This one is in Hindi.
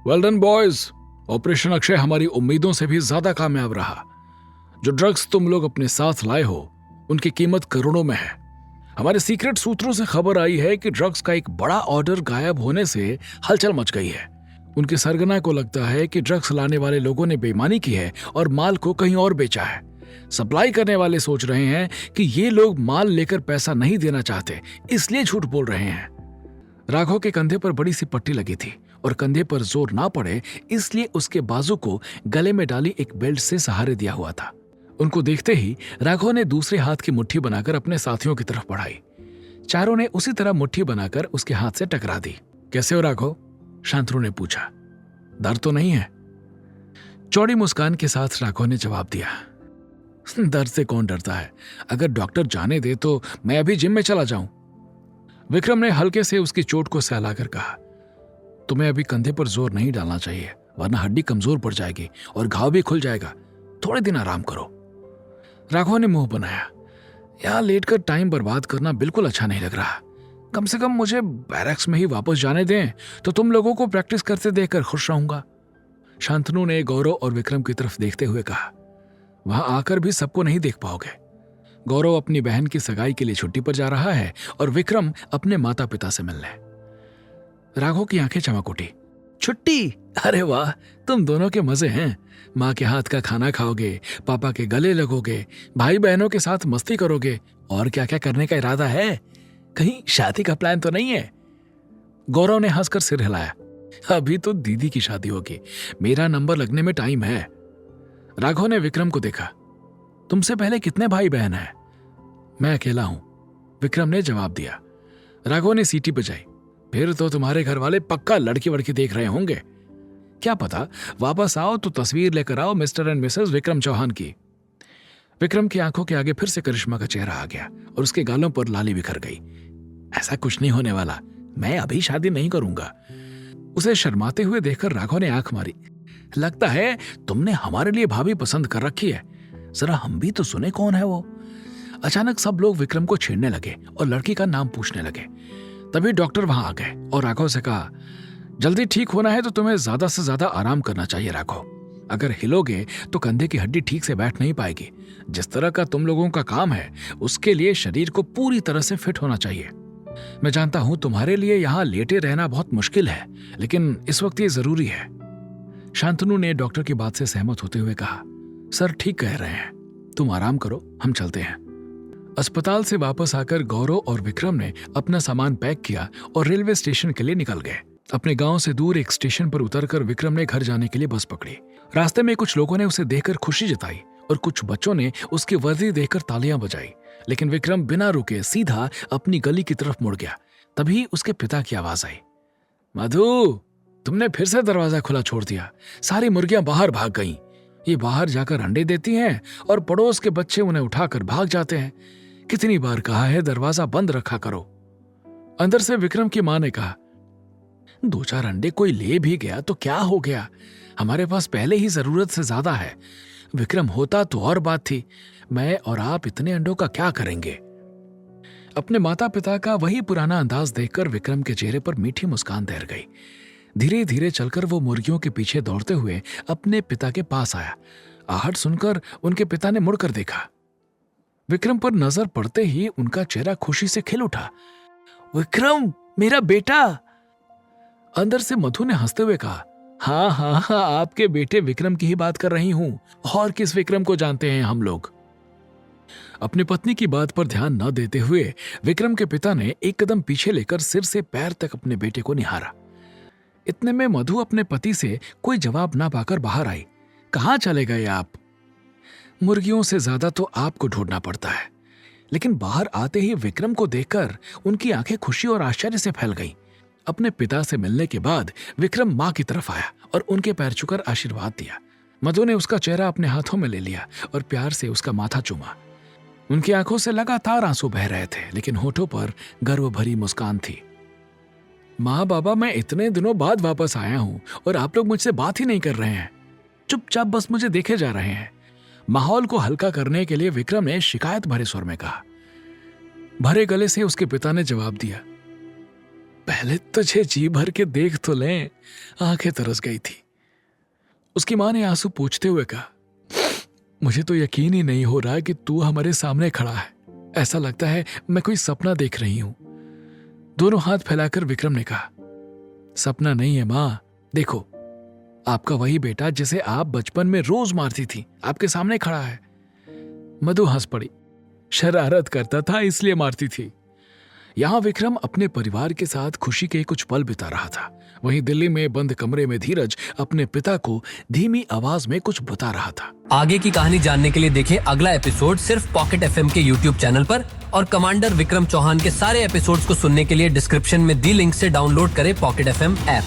Well done boys, operation Akshay हमारी उम्मीदों से भी ज्यादा कामयाब रहा। जो ड्रग्स तुम लोग अपने साथ लाए हो उनकी कीमत करोड़ों में है। हमारे सीक्रेट सूत्रों से खबर आई है कि ड्रग्स का एक बड़ा ऑर्डर गायब होने से हलचल मच गई है। उनके सरगना को लगता है कि ड्रग्स लाने वाले लोगों ने बेईमानी की है और माल को कहीं और बेचा है। सप्लाई करने वाले सोच रहे हैं कि ये लोग माल लेकर पैसा नहीं देना चाहते, इसलिए झूठ बोल रहे हैं। राघव के कंधे पर बड़ी सी पट्टी लगी थी और कंधे पर जोर ना पड़े इसलिए उसके बाजू को गले में डाली एक बेल्ट से सहारे दिया हुआ था। उनको देखते ही राघव ने दूसरे हाथ की मुट्ठी बनाकर अपने साथियों की तरफ बढ़ाई। चारों ने उसी तरह मुट्ठी बनाकर उसके हाथ से टकरा दी। कैसे हो राघव? शांतनु ने पूछा। डर तो नहीं है? चौड़ी मुस्कान के साथ राघव ने जवाब दिया। डर से कौन डरता है? अगर डॉक्टर जाने दे तो मैं अभी जिम में चला जाऊं। विक्रम ने हल्के से उसकी चोट को सहलाकर कहा, तुम्हें अभी कंधे पर जोर नहीं डालना चाहिए, वरना हड्डी कमजोर पड़ जाएगी और घाव भी खुल जाएगा। थोड़े दिन आराम करो। राघव ने मुंह बनाया। यहां लेटकर टाइम बर्बाद करना बिल्कुल अच्छा नहीं लग रहा। कम से कम मुझे बैरक्स में ही वापस जाने दें तो तुम लोगों को प्रैक्टिस करते देखकर खुश रहूंगा। शांतनु ने गौरव और विक्रम की तरफ देखते हुए कहा, वहां आकर भी सबको नहीं देख पाओगे। गौरव अपनी बहन की सगाई के लिए छुट्टी पर जा रहा है और विक्रम अपने माता पिता से मिलने। राघव की आंखें चमक उठी। छुट्टी? अरे वाह, तुम दोनों के मजे हैं। माँ के हाथ का खाना खाओगे, पापा के गले लगोगे, भाई बहनों के साथ मस्ती करोगे, और क्या क्या करने का इरादा है? कहीं शादी का प्लान तो नहीं है? गौरव ने हंसकर सिर हिलाया। अभी तो दीदी की शादी होगी, मेरा नंबर लगने में टाइम है। राघव ने विक्रम को देखा। तुमसे पहले कितने भाई बहन हैं? मैं अकेला हूं, विक्रम ने जवाब दिया। राघव ने सीटी बजाई। फिर तो तुम्हारे घर वाले पक्का लड़की वड़की देख रहे होंगे। क्या पता वापस आओ तो तस्वीर लेकर आओ Mr and Mrs Vikram Chauhan की। विक्रम की आंखों के आगे फिर से करिश्मा का चेहरा आ गया और उसके गालों पर लाली बिखर गई। ऐसा कुछ नहीं होने वाला, मैं अभी शादी नहीं करूंगा। उसे शर्माते हुए देखकर राघव ने आंख मारी। लगता है तुमने हमारे लिए भाभी पसंद कर रखी है, जरा हम भी तो सुने कौन है वो। अचानक सब लोग विक्रम को छेड़ने लगे और लड़की का नाम पूछने लगे। तभी डॉक्टर वहां आ गए और राघव से कहा, जल्दी ठीक होना है तो तुम्हें ज्यादा से ज्यादा आराम करना चाहिए राघव। अगर हिलोगे तो कंधे की हड्डी ठीक से बैठ नहीं पाएगी। जिस तरह का तुम लोगों का काम है उसके लिए शरीर को पूरी तरह से फिट होना चाहिए। मैं जानता हूं तुम्हारे लिए यहाँ लेटे रहना बहुत मुश्किल है, लेकिन इस वक्त ये जरूरी है। शांतनु ने डॉक्टर की बात से सहमत होते हुए कहा, सर ठीक कह रहे हैं, तुम आराम करो, हम चलते हैं। अस्पताल से वापस आकर गौरव और विक्रम ने अपना सामान पैक किया और रेलवे स्टेशन के लिए निकल गए। अपने गांव से दूर एक स्टेशन पर उतरकर विक्रम ने घर जाने के लिए बस पकड़ी। रास्ते में कुछ लोगों ने उसे देखकर खुशी जताई और कुछ बच्चों ने उसकी वर्दी देखकर तालियां बजाई, लेकिन विक्रम बिना रुके सीधा अपनी गली की तरफ मुड़ गया। तभी उसके पिता की आवाज आई, मधु, तुमने फिर से दरवाजा खुला छोड़ दिया। सारी मुर्गियां बाहर भाग गईं। ये बाहर जाकर अंडे देती हैं और पड़ोस के बच्चे उन्हें उठाकर भाग जाते हैं। कितनी बार कहा है दरवाजा बंद रखा करो। अंदर से विक्रम की मां ने कहा, 2-4 अंडे कोई ले भी गया तो क्या हो गया, हमारे पास पहले ही जरूरत से ज्यादा है। विक्रम होता तो और बात थी, मैं और आप इतने अंडों का क्या करेंगे। अपने माता पिता का वही पुराना अंदाज देखकर विक्रम के चेहरे पर मीठी मुस्कान तैर गई। धीरे धीरे चलकर वो मुर्गियों के पीछे दौड़ते हुए अपने पिता के पास आया। आहट सुनकर उनके पिता ने मुड़कर देखा। विक्रम पर नजर पड़ते ही उनका चेहरा खुशी से खिल उठा। विक्रम, मेरा बेटा। अंदर से मधु ने हंसते हुए कहा, हाँ हाँ हाँ, आपके बेटे विक्रम की ही बात कर रही हूं। और किस विक्रम को जानते हैं हम लोग। अपनी पत्नी की बात पर ध्यान न देते हुए विक्रम के पिता ने एक कदम पीछे लेकर सिर से पैर तक अपने बेटे को निहारा। इतने में मधु अपने पति से कोई जवाब ना पाकर बाहर आई। कहां चले गए आप? मुर्गियों से ज्यादा तो आपको ढूंढना पड़ता है। लेकिन बाहर आते ही विक्रम को देखकर उनकी आंखें खुशी और आश्चर्य से फैल गईं। अपने पिता से मिलने के बाद विक्रम मां की तरफ आया और उनके पैर छूकर आशीर्वाद दिया। मधु ने उसका चेहरा अपने हाथों में ले लिया और प्यार से उसका माथा चूमा। उनकी आंखों से लगातार आंसू बह रहे थे, लेकिन होठों पर गर्व भरी मुस्कान थी। माँ बाबा, मैं इतने दिनों बाद वापस आया हूं और आप लोग मुझसे बात ही नहीं कर रहे हैं, चुपचाप बस मुझे देखे जा रहे हैं। माहौल को हल्का करने के लिए विक्रम ने शिकायत भरे स्वर में कहा। भरे गले से उसके पिता ने जवाब दिया, पहले तुझे जी भर के देख तो लें। आंखें तरस गई थी। उसकी मां ने आंसू पोंछते हुए कहा, मुझे तो यकीन ही नहीं हो रहा कि तू हमारे सामने खड़ा है। ऐसा लगता है मैं कोई सपना देख रही हूं। दोनों हाथ फैलाकर विक्रम ने कहा, सपना नहीं है मां, देखो आपका वही बेटा जिसे आप बचपन में रोज मारती थी आपके सामने खड़ा है। मधु हंस पड़ी। शरारत करता था इसलिए मारती थी। यहां विक्रम अपने परिवार के साथ खुशी के कुछ पल बिता रहा था। वहीं दिल्ली में बंद कमरे में धीरज अपने पिता को धीमी आवाज में कुछ बता रहा था। आगे की कहानी जानने के लिए देखें अगला एपिसोड सिर्फ पॉकेट एफएम के यूट्यूब चैनल पर, और कमांडर विक्रम चौहान के सारे एपिसोड्स को सुनने के लिए डिस्क्रिप्शन में दी लिंक से डाउनलोड करें पॉकेट एफएम ऐप।